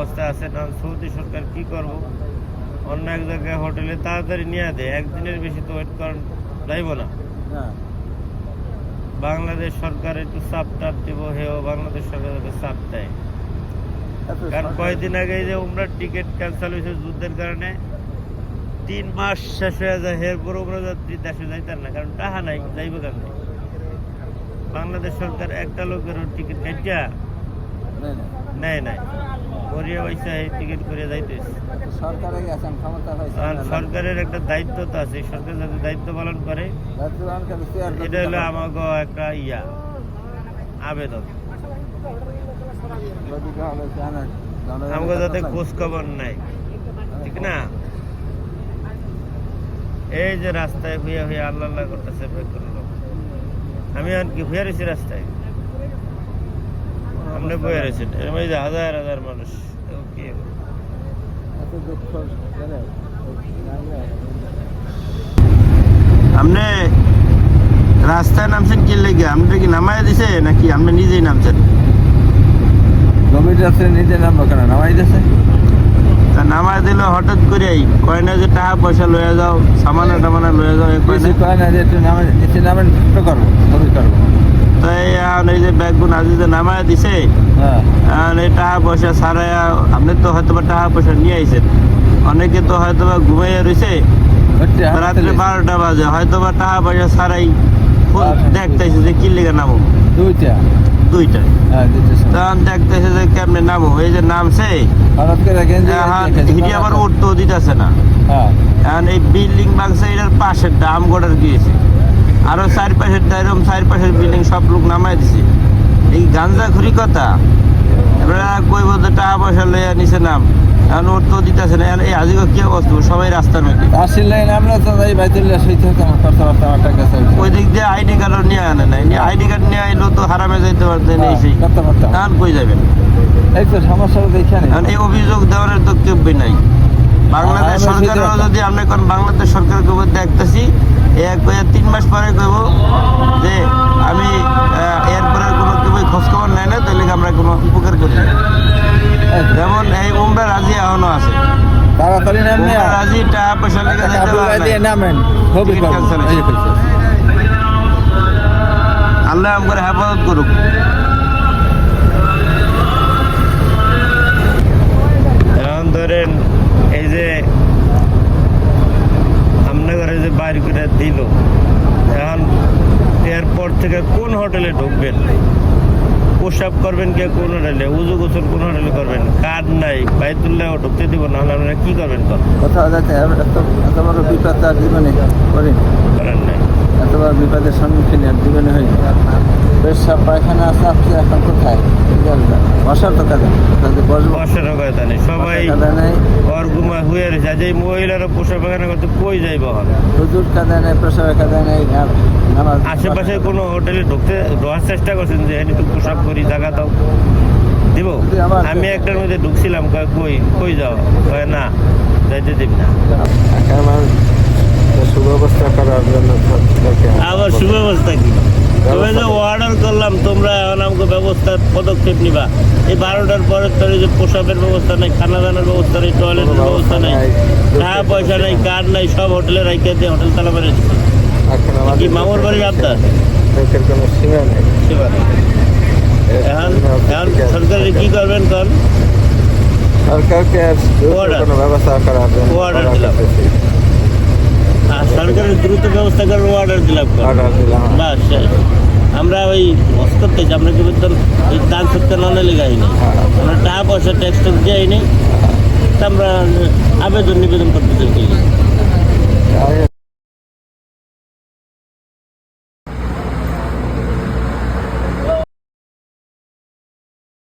অবস্থায় আছে না। সৌদি সরকার কি করব, অন্য এক জায়গায় হোটেলে তাড়াতাড়ি নিয়ে দেয়, একদিনের বেশি তো ওয়েট করার যাইব না। বাংলাদেশ সরকার একটু চাপ টাপ দিব, হেও বাংলাদেশ সরকার চাপ দেয়। কারণ কয়েকদিন আগে যে উমরার টিকিট ক্যান্সেল হয়েছে যুদ্ধের কারণে, 3 মাস শেষ হয়ে যায়, এরপর উমরা যাত্রী দেশে যাইতেন না, কারণ টাকা নাই, যাইব কেমন। বাংলাদেশ সরকার একটা লোকেরও টিকিট কাটিয়া নেয় নাই, করিয়া পয়সা এই টিকিট করে যাইতেছে। সরকারের একটা দায়িত্ব তো আছে, সরকার যাতে দায়িত্ব পালন করে, এটা হলো আমাকে একটা আবেদন। আমাকে যাতে খোঁজ খবর নাই, ঠিক না? এই যে রাস্তায় হুইয়া হুইয়া আল্লাহ আল্লাহ করতেছে, আমি আর কি হুইয়া রয়েছি রাস্তায়, আমরা বয়ে রয়েছেন এই যে হাজার হাজার মানুষ। আপনি রাস্তায় নামছেন কি লেগে? আপনি কি নামাই দিছে নাকি আপনি নিজেই নামছেন? নিজে নামবো কেন, নামাই দিছে। নামাই দিল হঠাৎ করেই, কয় না যে টাকা পয়সা লয়ে যাও, সামানা টামানা লয়ে যাও, কয় না যে একটু নামেন করবো, ছবি করবো। তাই এই যে ব্যাগগুন আজি যে নামাই দিছে, এই টাকা পয়সা ছাড়াইয়া আপনি তো হয়তো বা টাকা পয়সা নিয়ে আইছেন, অনেকে তো হয়তো বা ঘুমাইয়া রয়েছে, রাত্রে 12টা বাজে, হয়তো বা টাকা পয়সা ছাড়াই দেখতেছে যে কি লেগে নামো, দুইটা তখন দেখতেছে যে কেমনে নামো। এই যে নামছে হিটি আবার উঠতেও দিতেছে না, এখন এই বিল্ডিং ভাঙছে, এটার পাশের আমগড়ার গিয়েছে, আরো 4 পাশের এরকম 4 পাশের বিল্ডিং সব লোক নামাই দিছে। এই গাঞ্জা ঘুরি কথা, এবারে কইব যে টাকা পয়সা লইয়া নিচে নাম, এখন ওর তো দিতেছে না। এই আজিগো কি অবস্থা, সবাই রাস্তার মধ্যে ওই দিক দিয়ে আইডি কার্ড নিয়ে আনে নাই, আইডি কার্ড নিয়ে আইলো তো হারামে যাইতে পারতেন, এই সেই তখন কই যাবেন। এই অভিযোগ দেওয়ার তো কেউ নাই। বাংলাদেশ সরকারও যদি আমরা এখন বাংলাদেশ সরকারকে দেখতেছি, 3 মাস পরে কইব যে আমি এরপরে কোনো কেউ খোঁজ খবর নেয় না, তাহলে আমরা কোনো উপকার করি না। যেমন এই উমরা রাজি এখনো আছে, রাজি টাকা পয়সা লেগে আল্লাহ আমাকে হেফাজত করুক। এখন ধরেন এই যে আপনার ঘরে যে বাইর করে দিল, এখন এরপর থেকে কোন হোটেলে ঢুকবেন, প্রসাব করবেন কে কোন হোটেলে, উজু গোসল কোন হোটেলে করবেন, কার্ড নাই, বাইতুল্লাহ ঢুকতে দিব না, আপনারা কি করবেন? কোথাও যাচ্ছে এত বড় বিপদ আর জীবনে করেন নাই, এত বড় বিপদের সম্মুখীন আর জীবনে হয়ে পেশাব পায়খানা আছে, আপনি এখন কোথায় বসার তো কাজে বসার কথা নেই, সবাই ঘর ঘুমা হয়ে রয়েছে। যে মহিলারা প্রসাব পায়খানা করতে কই যাইব, হুজুর কাজে নেই, প্রসাবের কাজে নেই। আশেপাশে কোনো হোটেলে ঢোকার চেষ্টা করছেন যে একটু প্রসাব করি, জায়গা দাও, দিব? আমি একটার মধ্যে ঢুকছিলাম, কই কই যাও, কয় না যাইতে দিব না। সুব্যবস্থা করার জন্য আবার সুব্যবস্থা কি? তুমি যে অর্ডার করলাম, তোমরা এখন আমাকে ব্যবস্থার পদক্ষেপ নিবা। এই 12টার পরে তোর যে প্রসাবের ব্যবস্থা নেই, খানা দানার ব্যবস্থা নেই, টয়লেটের ব্যবস্থা নেই, টাকা পয়সা নেই, কার্ড নাই, সব হোটেলে রাইখে দিয়ে হোটেল তালা মেরে দিচ্ছে। কি মামুর বাড়ির আবদার? কোনো সীমা নেই। এখন সরকারের কি করবেন? কন সরকারকে কোনো ব্যবস্থা করার জন্য অর্ডার দিলাম, সরকারের দ্রুত ব্যবস্থা করার অর্ডার দিলাম। বাস আমরা ওই বস করতেছি, আমরা কি বলতাম এই দান সত্য ননে লেগাইনি, আমরা টাকা পয়সা ট্যাক্স ট্যাক্স দিইনি, আমরা আবেদন নিবেদন করতে চাই।